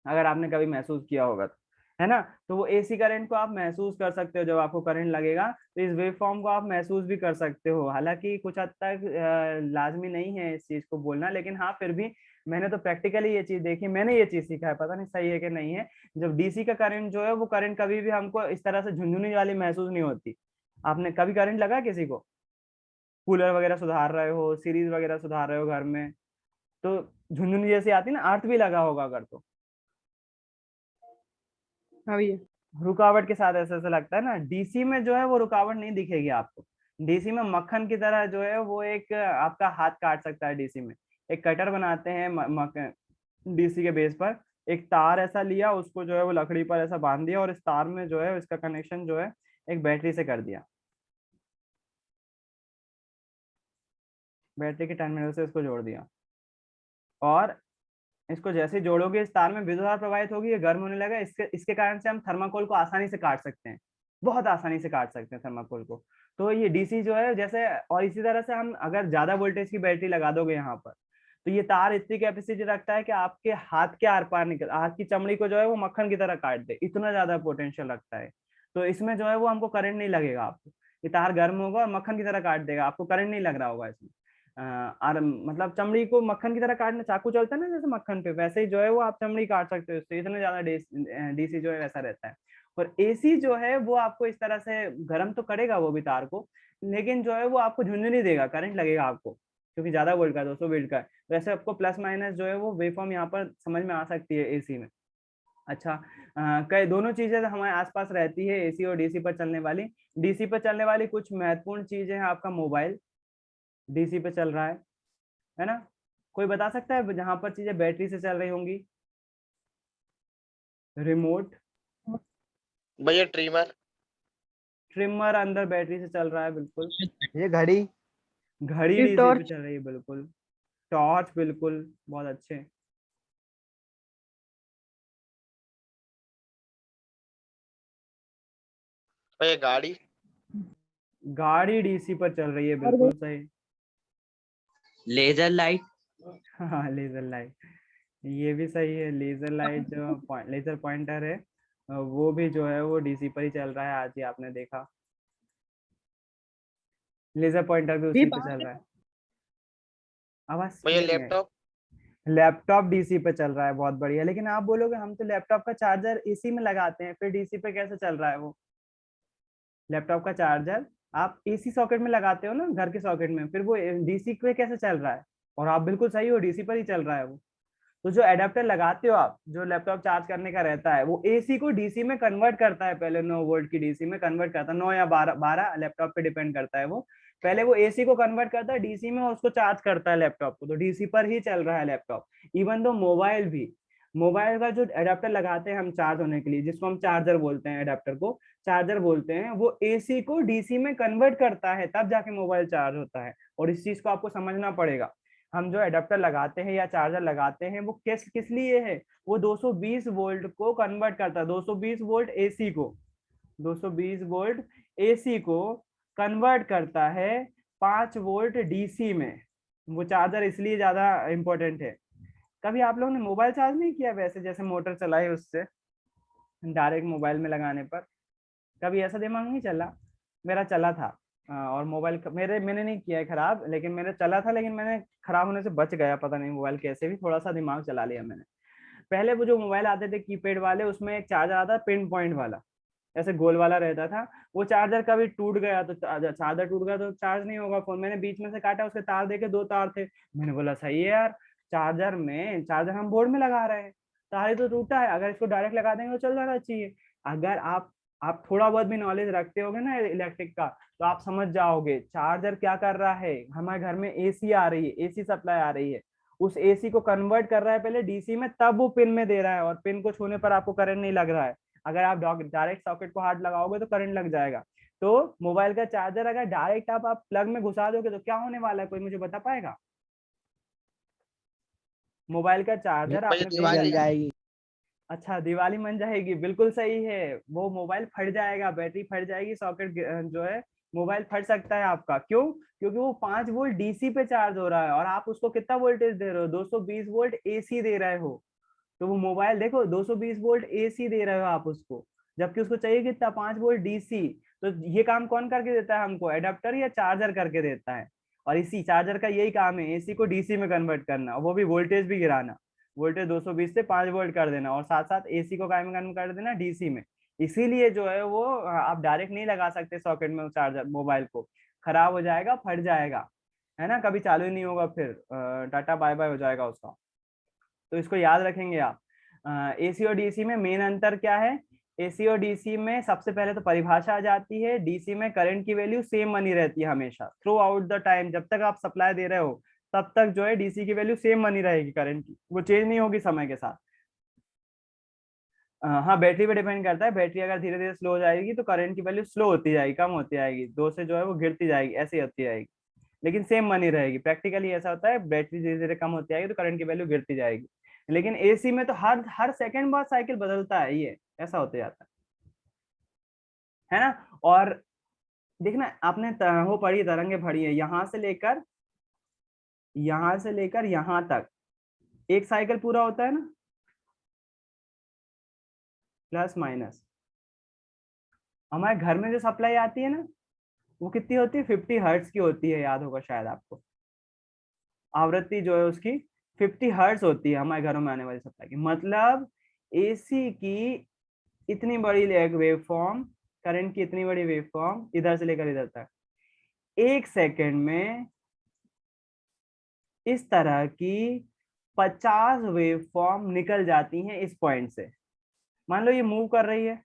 अगर आपने कभी महसूस किया होगा तो, है ना। तो वो एसी करंट को आप महसूस कर सकते हो, जब आपको करंट लगेगा तो इस वेव फॉर्म को आप महसूस भी कर सकते हो। हालांकि कुछ हद तक लाजमी नहीं है इस चीज को बोलना, लेकिन हाँ फिर भी मैंने तो प्रैक्टिकली ये चीज देखी, मैंने ये चीज सीखा है, पता नहीं सही है कि नहीं है। जब डीसी का करंट जो है, वो करंट कभी भी हमको इस तरह से झुंझुनी वाली महसूस नहीं होती। आपने कभी करंट लगा किसी को, कूलर वगैरह सुधार रहे हो, सीरीज वगैरह सुधार रहे हो घर में, तो झुंझुनी जैसी आती ना, अर्थ भी लगा होगा अगर तो, हाँ भैया। रुकावट के साथ ऐसा ऐसा लगता है ना। डीसी में जो है वो रुकावट नहीं दिखेगी आपको। डीसी में मक्खन की तरह जो है वो एक आपका हाथ काट सकता है। डीसी में एक कटर बनाते हैं डीसी के बेस पर, एक तार ऐसा लिया, उसको जो है वो लकड़ी पर ऐसा बांध दिया, और इस तार में जो है इसका कनेक्शन जो है एक बैटरी से कर दिया, बैटरी के टर्मिनल से इसको जोड़ दिया, और इसको जैसे ही जोड़ोगे इस तार में विद्युत धारा प्रवाहित होगी, ये गर्म होने लगा। इसके इसके कारण से हम थर्माकोल को आसानी से काट सकते हैं, बहुत आसानी से काट सकते हैं थर्माकोल को। तो ये डीसी जो है जैसे, और इसी तरह से हम अगर ज्यादा वोल्टेज की बैटरी लगा दोगे यहाँ पर, तो ये तार इतनी कैपेसिटी रखता है कि आपके हाथ के आर पार निकल, हाथ की चमड़ी को जो है वो मक्खन की तरह काट दे, इतना ज्यादा पोटेंशियल रखता है। तो इसमें जो है वो हमको करंट नहीं लगेगा आपको, ये तार गर्म होगा और मक्खन की तरह काट देगा, आपको करंट नहीं लग रहा होगा इसमें। और मतलब चमड़ी को मक्खन की तरह काटना, चाकू चलता है ना जैसे मक्खन पे, वैसे ही जो है वो आप चमड़ी काट सकते हो इससे, इतना ज्यादा डीसी जो है वैसा रहता है। और एसी जो है वो आपको इस तरह से गर्म तो करेगा वो भी तार को, लेकिन जो है वो आपको झुंझुनी देगा, करंट लगेगा आपको, क्योंकि ज्यादा वोल्ट का 200 वोल्ट का है। वैसे आपको प्लस माइनस जो है वो वेवफॉर्म यहाँ पर समझ में आ सकती है एसी में। अच्छा, कई दोनों चीजें हमारे आसपास रहती है एसी और डीसी पर चलने वाली। डीसी पर चलने वाली कुछ महत्वपूर्ण चीजें हैं, आपका मोबाइल डीसी पे चल रहा है ना। कोई बता सकता है जहां पर चीजें बैटरी से चल रही होंगी? रिमोट, भैया ट्रिमर। ट्रिमर अंदर बैटरी से चल रहा है, बिल्कुल। ये घड़ी। घड़ी ये डीसी पे टॉर्च। चल रही है, बिल्कुल। टॉर्च, बिल्कुल, बहुत अच्छे। भैया गाड़ी। गाड़ी डीसी पर चल रही है, और बिल्कुल सही। Laser light. हाँ, लेजर लाइट, ये भी सही है। लेजर लाइट जो लेजर पॉइंटर है, वो भी जो है वो डीसी पर ही चल रहा है, आज ही आपने देखा। लेजर पॉइंटर भी उसी पे चल रहा है। आवाज भैया क्लियर नहीं आई। लैपटॉप। लैपटॉप डीसी पे चल रहा है, बहुत बढ़िया। लेकिन आप बोलोगे हम तो लैपटॉप का चार्जर एसी में लगाते हैं, फिर डीसी पे कैसे चल रहा है वो? लैपटॉप का चार्जर आप एसी सॉकेट में लगाते हो ना, घर के सॉकेट में, फिर वो डीसी पे कैसे चल रहा है? और आप बिल्कुल सही हो, डीसी पर ही चल रहा है वो। तो जो एडेप्टर लगाते हो आप, जो लैपटॉप चार्ज करने का रहता है, वो एसी को डीसी में कन्वर्ट करता है। पहले 9 वोल्ट की डीसी में कन्वर्ट करता है, 9 या 12 लैपटॉप पे डिपेंड करता है वो। पहले वो एसी को कन्वर्ट करता है डीसी में और उसको चार्ज करता है लैपटॉप को, तो डीसी पर ही चल रहा है लैपटॉप। इवन तो मोबाइल भी, मोबाइल का जो एडेप्टर लगाते हैं हम चार्ज होने के लिए, जिसको हम चार्जर बोलते हैं, एडेप्टर को चार्जर बोलते हैं, वो एसी को डीसी में कन्वर्ट करता है, तब जाके मोबाइल चार्ज होता है। और इस चीज को आपको समझना पड़ेगा। हम जो एडेप्टर लगाते हैं या चार्जर लगाते हैं वो किस किस लिए है, वो 220 वोल्ट को कन्वर्ट करता है, 220 वोल्ट एसी को, 220 वोल्ट एसी को कन्वर्ट करता है 5 वोल्ट डीसी में। वो चार्जर इसलिए ज्यादा इंपॉर्टेंट है। कभी आप लोगों ने मोबाइल चार्ज नहीं किया वैसे, जैसे मोटर चलाई उससे डायरेक्ट मोबाइल में लगाने पर? कभी ऐसा दिमाग नहीं चला? मेरा चला था। और मोबाइल मैंने नहीं किया है खराब, लेकिन मेरा चला था, लेकिन मैंने खराब होने से बच गया, पता नहीं मोबाइल कैसे भी, थोड़ा सा दिमाग चला लिया मैंने। पहले वो जो मोबाइल आते थे कीपैड वाले, उसमें एक चार्जर आता पिन पॉइंट वाला, ऐसे गोल वाला रहता था। वो चार्जर कभी टूट गया तो चार्जर टूट गया तो चार्ज नहीं होगा फोन। मैंने बीच में से काटा, उसके तार देखे 2 तार थे। मैंने बोला सही है यार, चार्जर हम बोर्ड में लगा रहे हैं, तार ही तो टूटा है, अगर इसको डायरेक्ट लगा देंगे तो चल जाना चाहिए। अगर आप थोड़ा बहुत भी नॉलेज रखते होगे ना इलेक्ट्रिक का, तो आप समझ जाओगे चार्जर क्या कर रहा है। हमारे घर में एसी आ रही है, एसी सप्लाई आ रही है, उस एसी को कन्वर्ट कर रहा है पहले डीसी में, तब वो पिन में दे रहा है, और पिन को छूने पर आपको करंट नहीं लग रहा है। अगर आप डायरेक्ट सॉकेट को हाथ लगाओगे तो करंट लग जाएगा। तो मोबाइल का चार्जर अगर डायरेक्ट आप प्लग में घुसा दोगे तो क्या होने वाला है, कोई मुझे बता पाएगा? मोबाइल का चार्जर भैया आपने कहीं जल दिवाली। जाएगी। अच्छा, दिवाली मन जाएगी, बिल्कुल सही है। वो मोबाइल फट जाएगा, बैटरी फट जाएगी, सॉकेट जो है मोबाइल फट सकता है आपका। क्यों? क्योंकि वो 5 वोल्ट डीसी पे चार्ज हो रहा है, और आप उसको कितना वोल्टेज दे रहे हो, 220 वोल्ट एसी दे रहे हो। तो वो मोबाइल देखो 220 वोल्ट एसी दे रहे हो आप उसको, जबकि उसको चाहिए कितना, 5 वोल्ट डीसी। तो ये काम कौन करके देता है हमको, एडाप्टर या चार्जर करके देता है। और इसी चार्जर का यही काम है, एसी को डीसी में कन्वर्ट करना, वो भी वोल्टेज भी गिराना, वोल्टेज 220 से 5 वोल्ट कर देना, और साथ साथ एसी को काम कन्वर्ट कर देना डीसी में। इसीलिए जो है वो आप डायरेक्ट नहीं लगा सकते सॉकेट में चार्जर, मोबाइल को खराब हो जाएगा, फट जाएगा, है ना, कभी चालू ही नहीं होगा, फिर टाटा बाय बाय हो जाएगा उसका। तो इसको याद रखेंगे आप। एसी और डीसी में मेन अंतर क्या है? एसी और डीसी में सबसे पहले तो परिभाषा आ जाती है, डीसी में करंट की वैल्यू सेम बनी रहती है हमेशा, थ्रू आउट द टाइम, जब तक आप सप्लाई दे रहे हो तब तक जो है डीसी की वैल्यू सेम बनी रहेगी, करंट की वो चेंज नहीं होगी समय के साथ। हाँ, बैटरी पे डिपेंड करता है, बैटरी अगर धीरे धीरे स्लो हो जाएगी तो करंट की वैल्यू स्लो होती जाएगी, कम होती जाएगी, 2 से जो है वो गिरती जाएगी, ऐसी होती जाएगी। लेकिन सेम बनी रहेगी, प्रैक्टिकली ऐसा होता है, बैटरी धीरे धीरे कम होती जाएगी तो करंट की वैल्यू गिरती जाएगी। लेकिन एसी में तो हर हर सेकंड बाद साइकिल बदलता है, ये ऐसा होते जाता है ना। और देखना, आपने वो पढ़ी, तरंगे पढ़ी है, यहाँ से लेकर यहाँ तक एक साइकिल पूरा होता है ना, प्लस माइनस। हमारे घर में जो सप्लाई आती है ना, वो कितनी होती है, 50 हर्ट्ज की होती है, याद होगा शायद आपको। आवृत्ति जो है उसकी 50 हर्ट्ज होती है हमारे घरों में आने वाली सप्लाई की। मतलब एसी की इतनी बड़ी एक वेव फॉर्म, करंट की इतनी बड़ी वेव फॉर्म इधर से लेकर इधर तक, 1 सेकंड में इस तरह की 50 वेव फॉर्म निकल जाती हैं इस पॉइंट से। मान लो ये मूव कर रही है,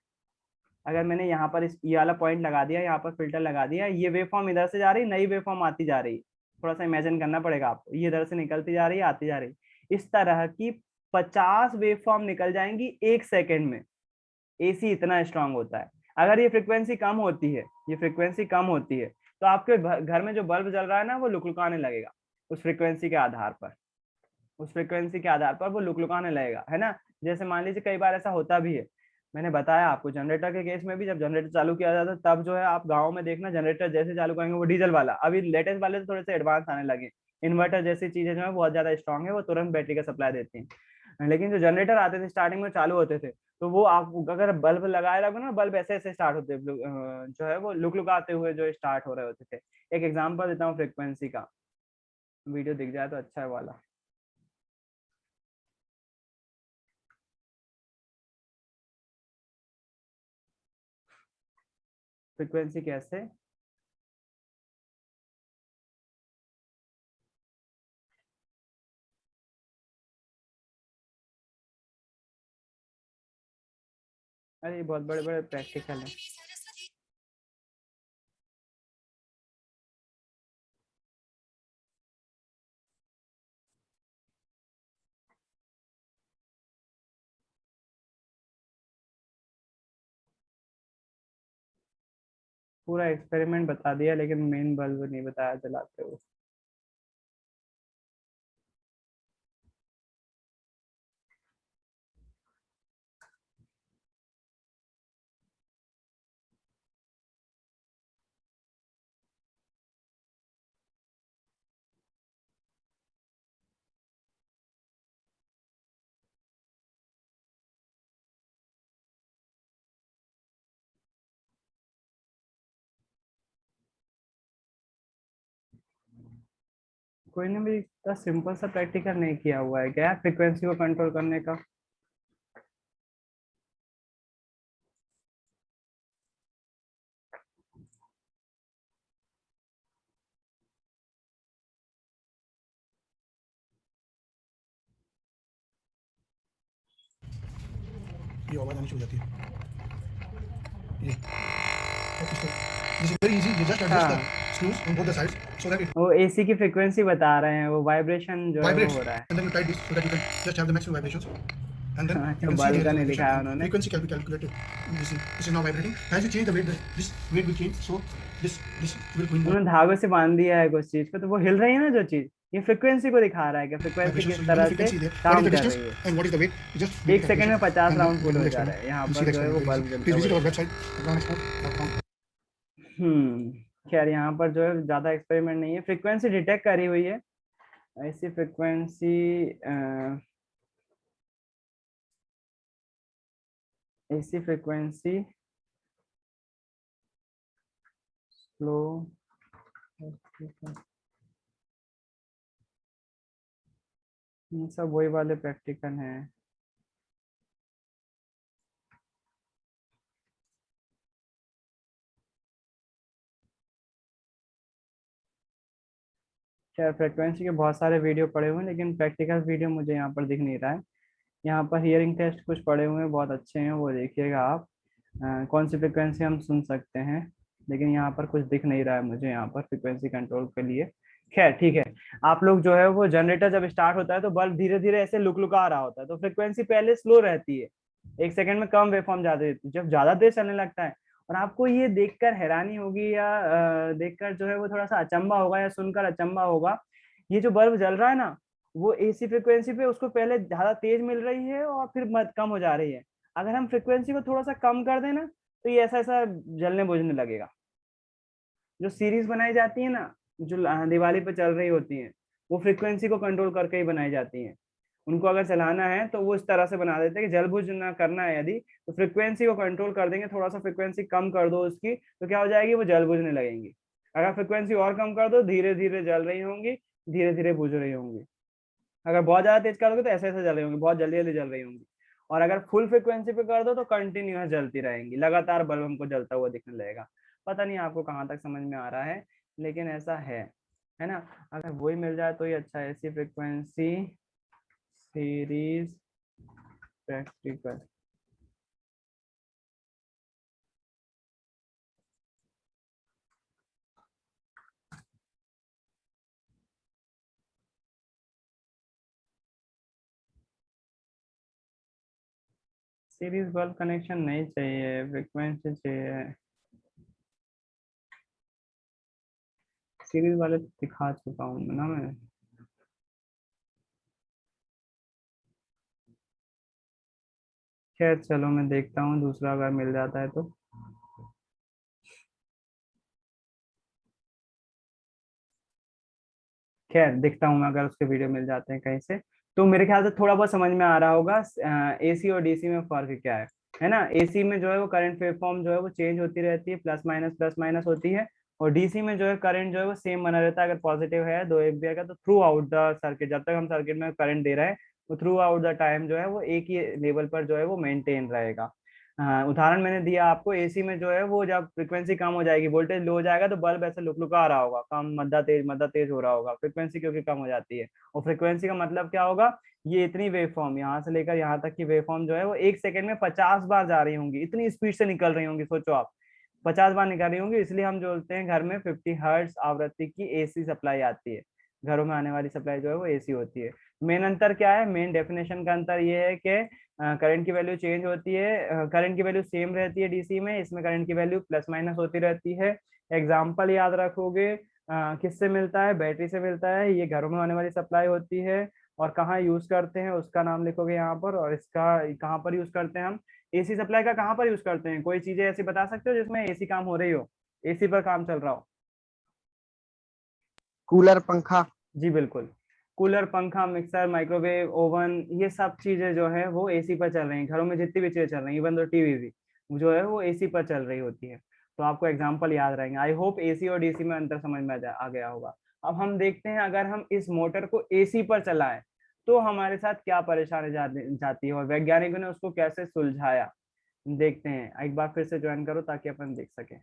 अगर मैंने यहाँ पर इस ये वाला पॉइंट लगा दिया, यहाँ पर फिल्टर लगा दिया, ये वेव फॉर्म इधर से जा रही, नई वेव फॉर्म आती जा रही, थोड़ा सा इमेजिन करना पड़ेगा आपको, ये इधर से निकलती जा रही है, आती जा रही, इस तरह की 50 वेव फॉर्म निकल जाएंगी 1 सेकंड में। एसी इतना स्ट्रांग होता है। अगर ये फ्रिक्वेंसी कम होती है, ये फ्रिक्वेंसी कम होती है, तो आपके घर में जो बल्ब जल रहा है ना, वो लुकलुकाने लगेगा उस फ्रिक्वेंसी के आधार पर, उस फ्रिक्वेंसी के आधार पर वो लुकलुकाने लगेगा, है ना। जैसे मान लीजिए कई बार ऐसा होता भी है, मैंने बताया आपको जनरेटर के केस में भी, जब जनरेटर चालू किया जाता है तब जो है आप गाँव में देखना, जनरेटर जैसे चालू करेंगे वो डीजल वाला, अभी लेटेस्ट वाले तो थोड़े से एडवांस आने लगे, इन्वर्टर जैसी चीजें जो है बहुत ज्यादा स्ट्रांग है, वो तुरंत बैटरी का सप्लाई देती हैं। लेकिन जो जनरेटर आते थे स्टार्टिंग में चालू होते थे, तो वो आप अगर बल्ब लगाए रखो ना, बल्ब ऐसे ऐसे स्टार्ट होते जो है वो लुकलुकाते हुए जो स्टार्ट हो रहे होते थे। एक एग्जांपल देता हूँ फ्रिक्वेंसी का, वीडियो दिख जाए तो अच्छा है वाला। फ्रिक्वेंसी कैसे, अरे ये बहुत बड़े बड़े प्रैक्टिकल है। पूरा एक्सपेरिमेंट बता दिया लेकिन मेन बल्ब नहीं बताया जलाते हुए। कोई ने भी इतना सिंपल सा प्रैक्टिकल नहीं किया हुआ है क्या फ्रीक्वेंसी को कंट्रोल करने का? ये आवाज आनी शुरू हो जाती है। ये okay so this is very easy, you just adjust the हाँ screws on both the sides so that it वो एसी की फ्रीक्वेंसी बता रहे हैं, वो वाइब्रेशन जो है वो vibrates हो रहा है। and then you tight this so that you can just have the maximum vibrations and then अच्छा you can see bulb there का is a नहीं vibration दिखाया and उन्होंने। frequency can be calculated. This is now vibrating. As you change the weight, this weight will change, so this will go in more उन्होंने धागों से बांध दिया है कुछ चीज को, तो वो हिल रही है ना जो चीज, ये फ्रीक्वेंसी को दिखा रहा है कि फ्रीक्वेंसी vibration. किस So you know तरह the से frequency there, what काम is the कर distance रही है। and what is the weight. You just make एक the सेकंड में calculation 50 and then round you full do हो the जा रहा experiment. है, यहाँ You see पर the जो है वो experiment very बल्ब easy. जलता Please हुआ visit our दिख website हम्म। खैर यहाँ पर जो है ज्यादा एक्सपेरिमेंट नहीं है, फ्रीक्वेंसी डिटेक्ट करी हुई है। ऐसी फ्रीक्वेंसी ऐसी फ्रीक्वेंसी स्लो, सब वही वाले प्रैक्टिकल हैं। खैर फ्रीक्वेंसी के बहुत सारे वीडियो पड़े हुए हैं लेकिन प्रैक्टिकल वीडियो मुझे यहाँ पर दिख नहीं रहा है। यहाँ पर हियरिंग टेस्ट कुछ पड़े हुए हैं, बहुत अच्छे हैं, वो देखिएगा आप। कौन सी फ्रिक्वेंसी हम सुन सकते हैं, लेकिन यहाँ पर कुछ दिख नहीं रहा है मुझे यहाँ पर फ्रिक्वेंसी कंट्रोल के लिए। खैर ठीक है। आप लोग जो है वो जनरेटर जब स्टार्ट होता है तो बल्ब धीरे धीरे ऐसे लुकलुका रहा होता है, तो फ्रिक्वेंसी पहले स्लो रहती है, एक सेकंड में कम वेवफॉर्म ज्यादा देती है, जब ज्यादा देर चलने लगता है। और आपको ये देखकर हैरानी होगी या देखकर जो है वो थोड़ा सा अचंबा होगा या सुनकर अचंबा होगा, ये जो बल्ब जल रहा है ना, वो एसी फ्रिक्वेंसी पे उसको पहले ज्यादा तेज मिल रही है और फिर मत कम हो जा रही है। अगर हम फ्रिक्वेंसी को थोड़ा सा कम कर दें ना, तो ये ऐसा ऐसा जलने बुझने लगेगा। जो सीरीज बनाई जाती है ना, जो दिवाली पे चल रही होती है, वो फ्रिक्वेंसी को कंट्रोल करके ही बनाई जाती है। उनको अगर चलाना है तो वो इस तरह से बना देते हैं कि जल बुझ ना करना है यदि, तो फ्रिक्वेंसी को कंट्रोल कर देंगे, थोड़ा सा फ्रिक्वेंसी कम कर दो उसकी, तो क्या हो जाएगी, वो जल बुझने लगेंगी। अगर फ्रिक्वेंसी और कम कर दो, धीरे धीरे जल रही होंगी, धीरे धीरे बुझ रही होंगी। अगर बहुत ज्यादा तेज करोगे तो ऐसे ऐसे जल रही होंगी, बहुत जल्दी जल्दी जल रही होंगी। और अगर फुल फ्रिक्वेंसी पे कर दो तो कंटिन्यूअस जलती रहेंगी, लगातार बल्ब हमको जलता हुआ दिखने लगेगा। पता नहीं आपको कहाँ तक समझ में आ रहा है, लेकिन ऐसा है ना। अगर वही मिल जाए तो ये अच्छा है, ऐसी frequency series practical. Series bulb connection नहीं चाहिए, फ्रिक्वेंसी चाहिए। सीरीज वाले तो दिखा चुका हूँ ना मैं। खैर चलो मैं देखता हूँ दूसरा अगर मिल जाता है तो। खैर देखता हूँ मैं, अगर उसके वीडियो मिल जाते हैं कहीं से। तो मेरे ख्याल से थोड़ा बहुत समझ में आ रहा होगा एसी और डीसी में फर्क क्या है ना। एसी में जो है वो करंट वेवफॉर्म जो है वो चेंज होती रहती है, प्लस माइनस होती है। और डीसी में जो है करंट जो है वो सेम बना रहता है, अगर पॉजिटिव है 2 एम्पियर का तो थ्रू आउट द सर्किट, जब तक हम सर्किट में करंट दे रहे हैं वो थ्रू आउट द टाइम जो है वो एक ही लेवल पर जो है वो मेंटेन रहेगा। उदाहरण मैंने दिया आपको, एसी में जो है वो जब फ्रिक्वेंसी कम हो जाएगी, वोल्टेज लो हो जाएगा, तो बल्ब ऐसे लुकलुका रहा होगा, कम मद्दा तेज हो रहा होगा, फ्रिक्वेंसी क्योंकि कम हो जाती है। और फ्रिक्वेंसी का मतलब क्या होगा, ये इतनी वेव फॉर्म यहाँ से लेकर यहाँ तक की वेव फॉर्म जो है वो 1 सेकंड में 50 बार जा रही होंगी, इतनी स्पीड से निकल रही होंगी, सोचो आप 50 बार निकल रही होंगी। इसलिए हम जो बोलते हैं घर में 50 हर्ट्ज आवृत्ति की एसी सप्लाई आती है, घरों में आने वाली सप्लाई जो है वो एसी होती है। मेन अंतर क्या है, मेन डेफिनेशन का अंतर ये है कि करंट की वैल्यू चेंज होती है, करंट की वैल्यू सेम रहती है डीसी में, इसमें करंट की वैल्यू प्लस माइनस होती रहती है। एग्जाम्पल याद रखोगे, किससे मिलता है, बैटरी से मिलता है, ये घरों में होने वाली सप्लाई होती है। और कहाँ यूज करते हैं उसका नाम लिखोगे यहाँ पर, और इसका कहाँ पर यूज करते हैं हम, एसी सप्लाई का कहाँ पर यूज करते हैं, कोई चीजें ऐसी बता सकते हो जिसमें एसी काम हो रही हो, एसी पर काम चल रहा हो। कूलर, पंखा। जी बिल्कुल, कूलर, पंखा, मिक्सर, माइक्रोवेव, ओवन, ये सब चीजें जो है वो एसी पर चल रही हैं, घरों में जितनी भी चीजें चल रही हैं, इवन तो टीवी भी जो है वो एसी पर चल रही होती है। तो आपको एग्जांपल याद रहेंगे। आई होप एसी और डीसी में अंतर समझ में आ गया होगा। अब हम देखते हैं, अगर हम इस मोटर को एसी पर चलाएं तो हमारे साथ क्या परेशानी जाती है और वैज्ञानिकों ने उसको कैसे सुलझाया, देखते हैं। एक बार फिर से ज्वाइन करो ताकि अपन देख सकें।